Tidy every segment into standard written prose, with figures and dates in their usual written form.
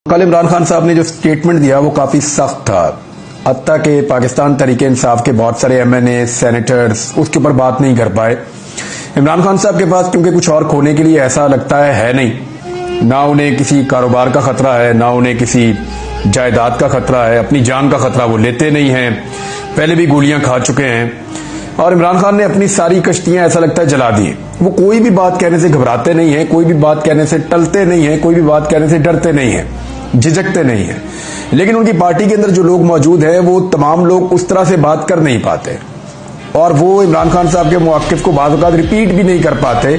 कल इमरान खान साहब ने जो स्टेटमेंट दिया वो काफी सख्त था। हत्ता के पाकिस्तान तरीके इंसाफ के बहुत सारे एमएनए सेनेटर्स उसके ऊपर बात नहीं कर पाए। इमरान खान साहब के पास क्योंकि कुछ और खोने के लिए ऐसा लगता है नहीं, ना उन्हें किसी कारोबार का खतरा है, ना उन्हें किसी जायदाद का खतरा है, अपनी जान का खतरा वो लेते नहीं हैं, पहले भी गोलियां खा चुके हैं। और इमरान खान ने अपनी सारी कश्तियां ऐसा लगता है जला दी। वो कोई भी बात कहने से घबराते नहीं है, कोई भी बात कहने से टलते नहीं है, कोई भी बात कहने से डरते नहीं है, झिझकते नहीं है। लेकिन उनकी पार्टी के अंदर जो लोग मौजूद हैं वो तमाम लोग उस तरह से बात कर नहीं पाते और वो इमरान खान साहब के मौक़िफ़ को बाद औक़ात रिपीट भी नहीं कर पाते,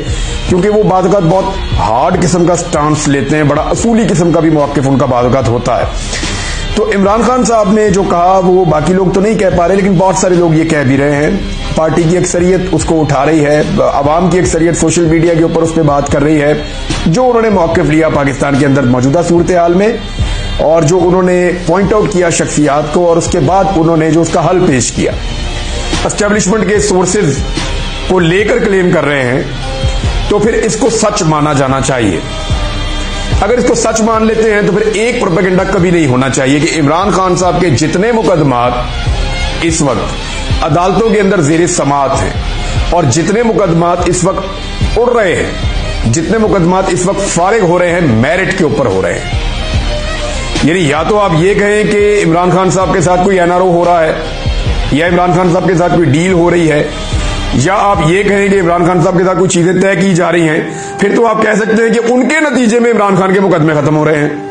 क्योंकि वो बाद औक़ात बहुत हार्ड किस्म का स्टांस लेते हैं, बड़ा असूली किस्म का भी मौक़िफ़ उनका बाद औक़ात होता है। तो इमरान खान साहब ने जो कहा वो बाकी लोग तो नहीं कह पा रहे, लेकिन बहुत सारे लोग ये कह भी रहे हैं। पार्टी की अक्सरियत उसको उठा रही है, अवाम की अक्सरियत सोशल मीडिया के ऊपर उस पर बात कर रही है, जो उन्होंने मौक़िफ़ लिया पाकिस्तान के अंदर मौजूदा सूरत हाल में और जो उन्होंने पॉइंट आउट किया शख्सियात को और उसके बाद उन्होंने जो उसका हल पेश किया। एस्टेब्लिशमेंट के सोर्सेज को लेकर क्लेम कर रहे हैं, तो फिर इसको सच माना जाना चाहिए। अगर इसको सच मान लेते हैं तो फिर एक प्रोपेगेंडा कभी नहीं होना चाहिए कि इमरान खान साहब के जितने मुकदमात इस वक्त अदालतों के अंदर ज़ेर समाअत हैं और जितने मुकदमात इस वक्त उड़ रहे हैं, जितने मुकदमात इस वक्त फारिग हो रहे हैं, मेरिट के ऊपर हो रहे हैं। यानी या तो आप ये कहें कि इमरान खान साहब के साथ कोई एनआरओ हो रहा है या इमरान खान साहब के साथ कोई डील हो रही है, या आप ये कहें कि इमरान खान साहब के साथ कुछ चीजें तय की जा रही हैं, फिर तो आप कह सकते हैं कि उनके नतीजे में इमरान खान के मुकदमे खत्म हो रहे हैं।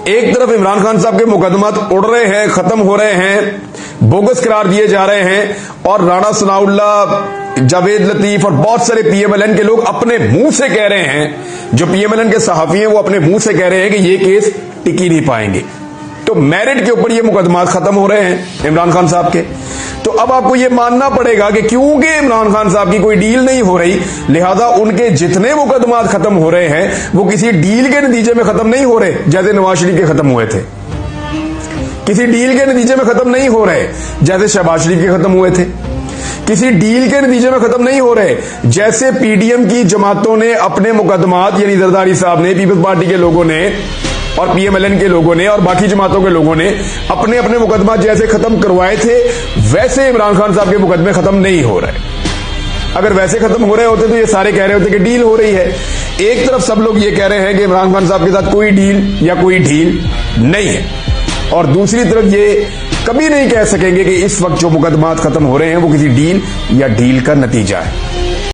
एक तरफ इमरान खान साहब के मुकदमात उड़ रहे हैं, खत्म हो रहे हैं, बोगस करार दिए जा रहे हैं और राणा सनाउल्लाह, जावेद लतीफ और बहुत सारे पीएमएलएन के लोग अपने मुंह से कह रहे हैं, जो पीएमएलएन के सहाफी हैं वो अपने मुंह से कह रहे हैं कि ये केस टिक ही नहीं पाएंगे। तो मेरिट के ऊपर ये मुकदमात खत्म हो रहे हैं इमरान खान साहब के। तो अब आपको ये मानना पड़ेगा कि क्योंकि इमरान खान साहब की कोई डील नहीं हो रही, लिहाजा उनके जितने मुकदमात खत्म हो रहे हैं वो किसी डील के नतीजे में खत्म नहीं हो रहे, जैसे नवाज शरीफ के खत्म हुए थे। किसी डील के नतीजे में खत्म नहीं हो रहे जैसे शहबाज शरीफ के खत्म हुए थे। किसी डील के नतीजे में खत्म नहीं हो रहे जैसे पीडीएम की जमातों ने अपने मुकदमात, यानी जरदारी साहब ने, पीपल्स पार्टी के लोगों ने और पीएमएलएन के लोगों ने और बाकी जमातों के लोगों ने अपने अपने मुकदमा जैसे खत्म करवाए थे, वैसे इमरान खान साहब के मुकदमे खत्म नहीं हो रहे। अगर वैसे खत्म हो रहे होते तो ये सारे कह रहे होते कि डील हो रही है। एक तरफ सब लोग ये कह रहे हैं कि इमरान खान साहब के साथ कोई डील या कोई ढील नहीं है, और दूसरी तरफ ये कभी नहीं कह सकेंगे कि इस वक्त जो मुकदमात खत्म हो रहे हैं वो किसी डील या ढील का नतीजा है।